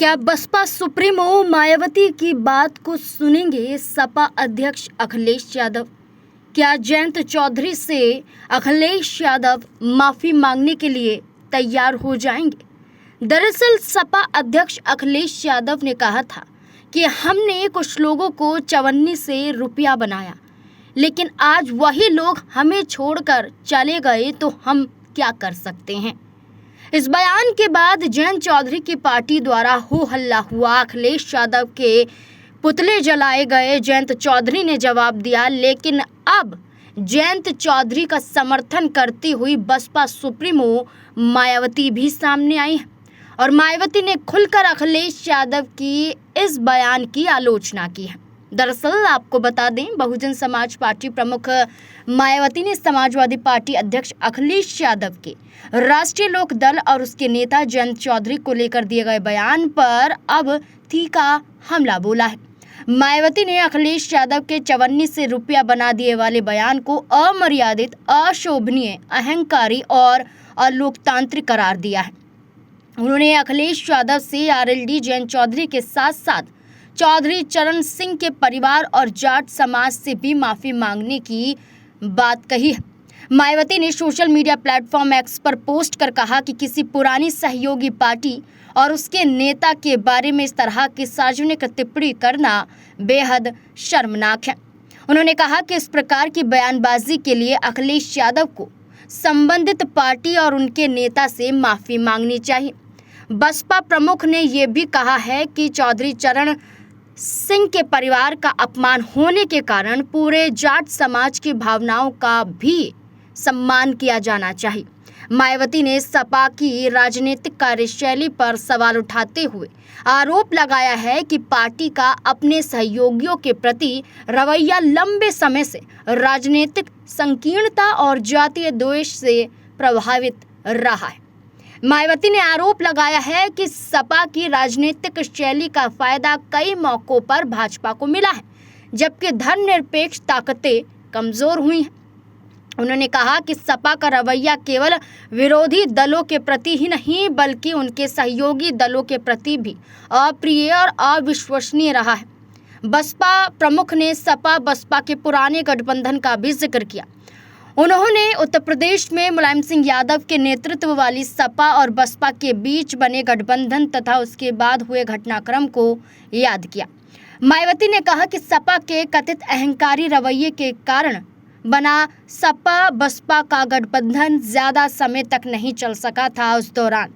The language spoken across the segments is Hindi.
क्या बसपा सुप्रीमो मायावती की बात को सुनेंगे सपा अध्यक्ष अखिलेश यादव? क्या जयंत चौधरी से अखिलेश यादव माफी मांगने के लिए तैयार हो जाएंगे? दरअसल सपा अध्यक्ष अखिलेश यादव ने कहा था कि हमने कुछ लोगों को चवन्नी से रुपया बनाया, लेकिन आज वही लोग हमें छोड़कर चले गए तो हम क्या कर सकते हैं। इस बयान के बाद जयंत चौधरी की पार्टी द्वारा हो हल्ला हुआ। अखिलेश यादव के पुतले जलाए गए। जयंत चौधरी ने जवाब दिया, लेकिन अब जयंत चौधरी का समर्थन करती हुई बसपा सुप्रीमो मायावती भी सामने आई है और मायावती ने खुलकर अखिलेश यादव की इस बयान की आलोचना की है। दरअसल आपको बता दें, बहुजन समाज पार्टी प्रमुख मायावती ने समाजवादी पार्टी अध्यक्ष अखिलेश यादव के राष्ट्रीय लोक दल और उसके नेता जयंत चौधरी को लेकर दिए गए बयान पर अब तीखा हमला बोला है। मायावती ने अखिलेश यादव के चवन्नी से रुपया बना दिए वाले बयान को अमर्यादित, अशोभनीय, अहंकारी और अलोकतांत्रिक करार दिया है। उन्होंने अखिलेश यादव से आरएलडी जयंत चौधरी के साथ साथ चौधरी चरण सिंह के परिवार और जाट समाज से भी माफी मांगने की बात कही है। मायावती ने सोशल मीडिया प्लेटफॉर्म एक्स पर पोस्ट कर कहा कि किसी पुरानी सहयोगी पार्टी और उसके नेता के बारे में इस तरह की सार्वजनिक टिप्पणी करना बेहद शर्मनाक है। उन्होंने कहा कि इस प्रकार की बयानबाजी के लिए अखिलेश यादव को संबंधित पार्टी और उनके नेता से माफी मांगनी चाहिए। बसपा प्रमुख ने यह भी कहा है कि चौधरी चरण सिंह के परिवार का अपमान होने के कारण पूरे जाट समाज की भावनाओं का भी सम्मान किया जाना चाहिए। मायावती ने सपा की राजनीतिक कार्यशैली पर सवाल उठाते हुए आरोप लगाया है कि पार्टी का अपने सहयोगियों के प्रति रवैया लंबे समय से राजनीतिक संकीर्णता और जातीय द्वेष से प्रभावित रहा है। मायावती ने आरोप लगाया है कि सपा की राजनीतिक शैली का फायदा कई मौकों पर भाजपा को मिला है, जबकि धर्मनिरपेक्ष ताकतें कमजोर हुई हैं। उन्होंने कहा कि सपा का रवैया केवल विरोधी दलों के प्रति ही नहीं बल्कि उनके सहयोगी दलों के प्रति भी अप्रिय और अविश्वसनीय रहा है। बसपा प्रमुख ने सपा बसपा के पुराने गठबंधन का भी जिक्र किया। उन्होंने उत्तर प्रदेश में मुलायम सिंह यादव के नेतृत्व वाली सपा और बसपा के बीच बने गठबंधन तथा उसके बाद हुए घटनाक्रम को याद किया। मायावती ने कहा कि सपा के कथित अहंकारी रवैये के कारण बना सपा बसपा का गठबंधन ज्यादा समय तक नहीं चल सका था। उस दौरान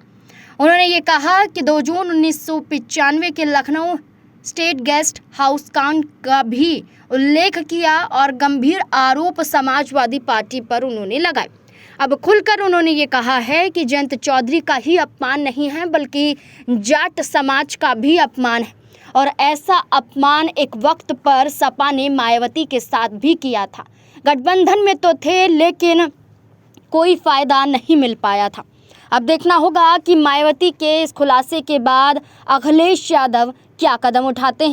उन्होंने ये कहा कि 2 जून 1995 के लखनऊ स्टेट गेस्ट हाउस कांड का भी उल्लेख किया और गंभीर आरोप समाजवादी पार्टी पर उन्होंने लगाए। अब खुलकर उन्होंने ये कहा है कि जयंत चौधरी का ही अपमान नहीं है बल्कि जाट समाज का भी अपमान है और ऐसा अपमान एक वक्त पर सपा ने मायावती के साथ भी किया था। गठबंधन में तो थे लेकिन कोई फायदा नहीं मिल पाया था। अब देखना होगा कि मायावती के इस खुलासे के बाद अखिलेश यादव क्या कदम उठाते हैं।